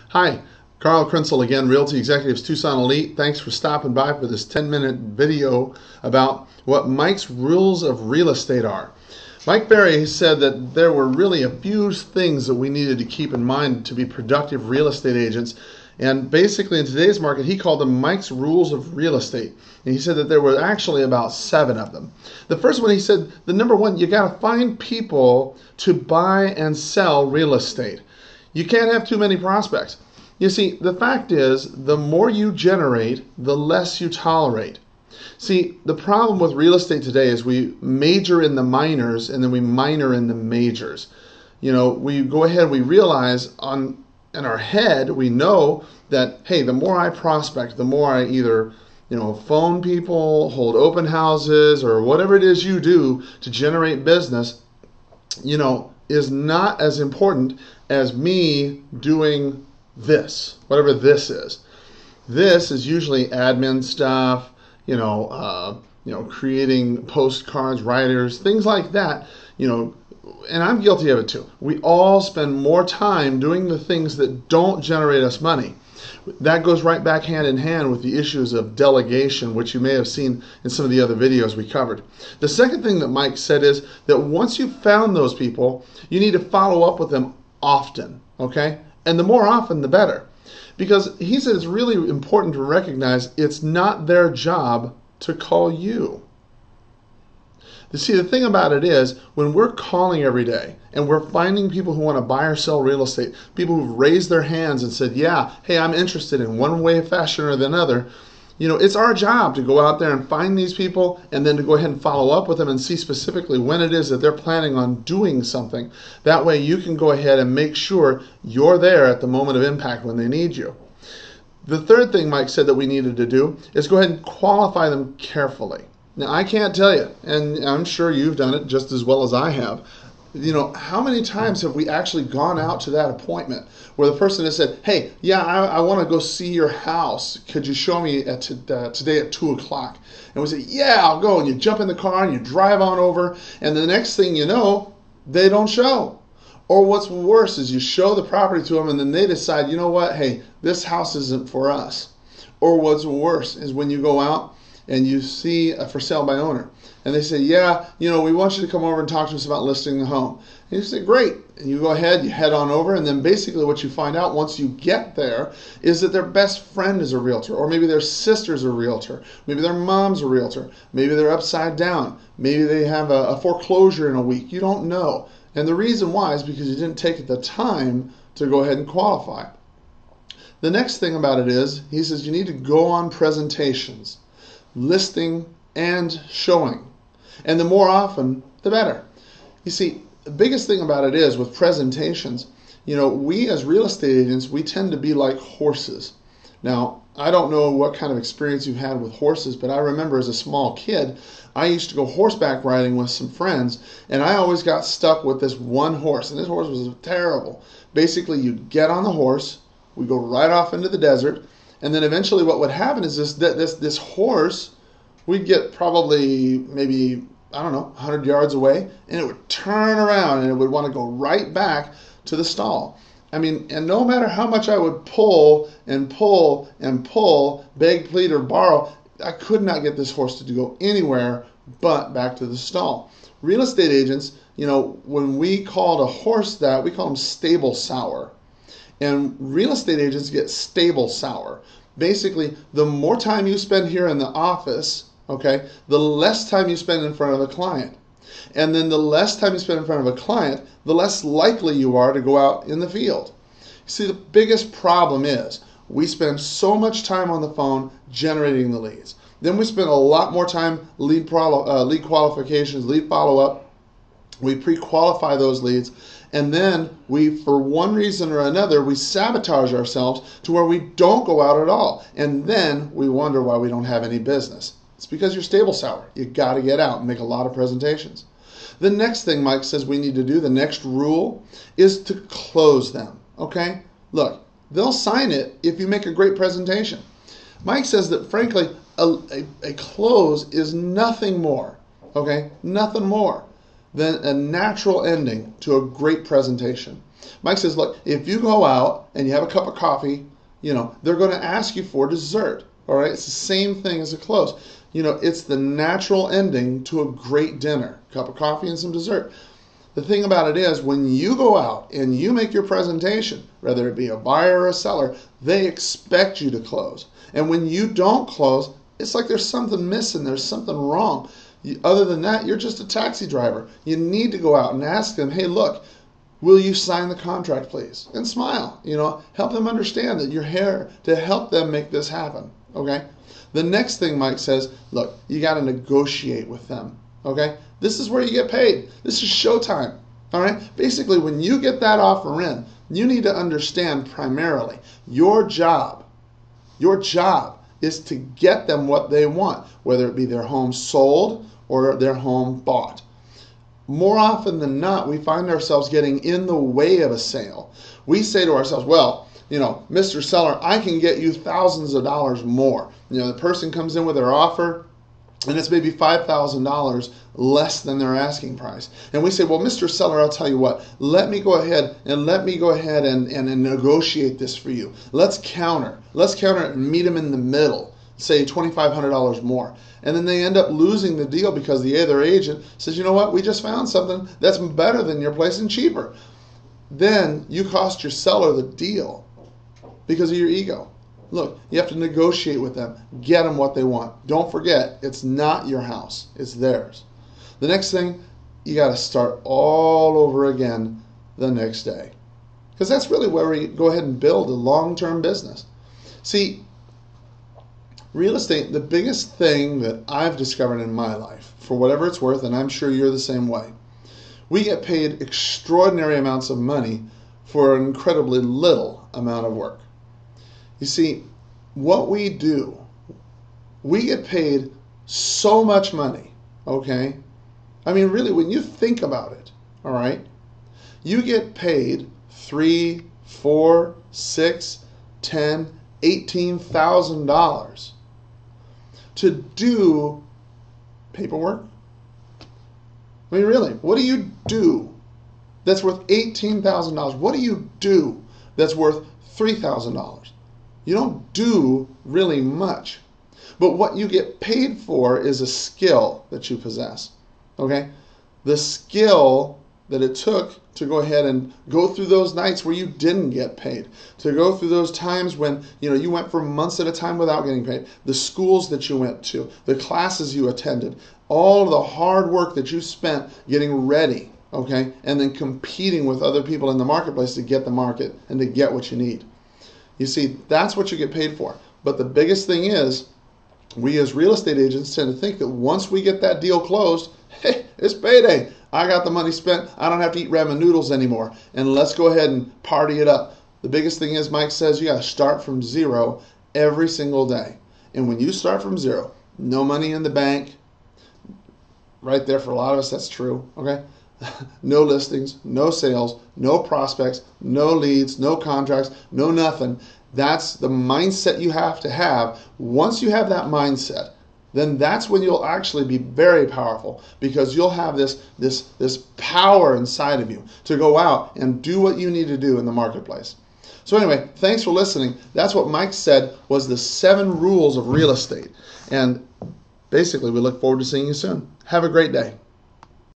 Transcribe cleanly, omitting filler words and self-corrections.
Hi, Karl Krentzel again, Realty Executives Tucson Elite. Thanks for stopping by for this 10-minute video about what Mike's rules of real estate are. Mike Berry said that there were really a few things that we needed to keep in mind to be productive real estate agents. And basically in today's market, he called them Mike's rules of real estate. And he said that there were actually about 7 of them. The first one, he said, the number one, you got to find people to buy and sell real estate. You can't have too many prospects. You see, the fact is, the more you generate, the less you tolerate. See, the problem with real estate today is we major in the minors and then we minor in the majors. You know, we go ahead, we realize in our head, we know that, hey, the more I prospect, the more I either, phone people, hold open houses, or whatever it is you do to generate business, is not as important as me doing this, whatever this is. This is usually admin stuff, creating postcards, writers, things like that, and I'm guilty of it too. We all spend more time doing the things that don't generate us money. That goes right back hand in hand with the issues of delegation, which you may have seen in some of the other videos we covered. The second thing that Mike said is that once you've found those people, you need to follow up with them often, okay? And the more often, the better. Because he said it's really important to recognize it's not their job to call you. You see, the thing about it is, when we're calling every day and we're finding people who want to buy or sell real estate, people who've raised their hands and said, yeah, hey, I'm interested in one way, fashion, or another, it's our job to go out there and find these people and then to go ahead and follow up with them and see specifically when it is that they're planning on doing something. That way you can go ahead and make sure you're there at the moment of impact when they need you. The third thing Mike said that we needed to do is go ahead and qualify them carefully. Now, I can't tell you, and I'm sure you've done it just as well as I have, how many times have we actually gone out to that appointment where the person has said, hey, yeah, I want to go see your house. Could you show me today at 2 o'clock? And we say, yeah, I'll go. And you jump in the car and you drive on over, and the next thing you know, they don't show. Or what's worse is you show the property to them and then they decide, you know what, hey, this house isn't for us. Or what's worse is when you go out and you see a for sale by owner, and they say, yeah, we want you to come over and talk to us about listing the home. And you say, great. And you go ahead, you head on over, and then basically what you find out once you get there is that their best friend is a realtor, or maybe their sister's a realtor, maybe their mom's a realtor, maybe they're upside down, maybe they have a foreclosure in a week. You don't know. And the reason why is because you didn't take the time to go ahead and qualify. The next thing about it is, he says you need to go on presentations, listing and showing. And the more often, the better. You see, the biggest thing about it is with presentations, we as real estate agents, we tend to be like horses. Now, I don't know what kind of experience you've had with horses, but I remember as a small kid, I used to go horseback riding with some friends, and I always got stuck with this one horse, and this horse was terrible. Basically, you get on the horse, we go right off into the desert, and then eventually what would happen is this horse, we'd get probably maybe, 100 yards away, and it would turn around and it would want to go right back to the stall. And no matter how much I would pull and pull and pull, beg, plead, or borrow, I could not get this horse to go anywhere but back to the stall. Real estate agents, when we called a horse that, we call them stable sour. And real estate agents get stable sour. Basically, the more time you spend here in the office, okay, the less time you spend in front of a client. And then the less time you spend in front of a client, the less likely you are to go out in the field. See, the biggest problem is we spend so much time on the phone generating the leads. Then we spend a lot more time lead qualifications, lead follow-up. We pre-qualify those leads. And then we, for one reason or another, we sabotage ourselves to where we don't go out at all. And then we wonder why we don't have any business. It's because you're stable sour. You got to get out and make a lot of presentations. The next thing Mike says we need to do, the next rule, is to close them. Okay? Look, they'll sign it if you make a great presentation. Mike says that, frankly, a close is nothing more, okay? Nothing more than a natural ending to a great presentation. Mike says, look, if you go out and you have a cup of coffee, they're going to ask you for dessert. All right, it's the same thing as a close. It's the natural ending to a great dinner, cup of coffee and some dessert. The thing about it is, when you go out and you make your presentation, whether it be a buyer or a seller, they expect you to close. And when you don't close, it's like there's something missing, there's something wrong. Other than that, you're just a taxi driver. You need to go out and ask them, hey, look, will you sign the contract, please? And smile, help them understand that you're here to help them make this happen, okay? The next thing Mike says, look, you got to negotiate with them, okay? This is where you get paid. This is showtime, all right? Basically, when you get that offer in, you need to understand primarily your job is to get them what they want, whether it be their home sold or their home bought. More often than not, we find ourselves getting in the way of a sale. We say to ourselves, well, Mr. Seller, I can get you thousands of dollars more. The person comes in with their offer, and it's maybe $5,000 less than their asking price. And we say, well, Mr. Seller, I'll tell you what, let me go ahead and negotiate this for you. Let's counter it and meet them in the middle, say $2,500 more. And then they end up losing the deal because the other agent says, you know what, we just found something that's better than your place and cheaper. Then you cost your seller the deal because of your ego. Look, you have to negotiate with them, get them what they want. Don't forget, it's not your house, it's theirs. The next thing, you got to start all over again the next day. Because that's really where we go ahead and build a long-term business. See, real estate, the biggest thing that I've discovered in my life, for whatever it's worth, and I'm sure you're the same way, we get paid extraordinary amounts of money for an incredibly little amount of work. You see, what we do, we get paid so much money, okay? I mean, really, when you think about it, all right, you get paid $3,000, $4,000, $6,000, $10,000, $18,000 to do paperwork. I mean, really, what do you do that's worth $18,000? What do you do that's worth $3,000? You don't do really much. But what you get paid for is a skill that you possess. Okay? The skill that it took to go ahead and go through those nights where you didn't get paid, to go through those times when you went for months at a time without getting paid, the schools that you went to, the classes you attended, all of the hard work that you spent getting ready, okay, and then competing with other people in the marketplace to get the market and to get what you need. You see, that's what you get paid for. But the biggest thing is, we as real estate agents tend to think that once we get that deal closed, hey, it's payday. I got the money spent. I don't have to eat ramen noodles anymore. And let's go ahead and party it up. The biggest thing is, Mike says, you got to start from zero every single day. And when you start from zero, no money in the bank, right there for a lot of us, that's true, okay? No listings, no sales, no prospects, no leads, no contracts, no nothing. That's the mindset you have to have. Once you have that mindset, then that's when you'll actually be very powerful, because you'll have this power inside of you to go out and do what you need to do in the marketplace. So anyway, thanks for listening. That's what Mike said was the 7 rules of real estate. And basically, we look forward to seeing you soon. Have a great day.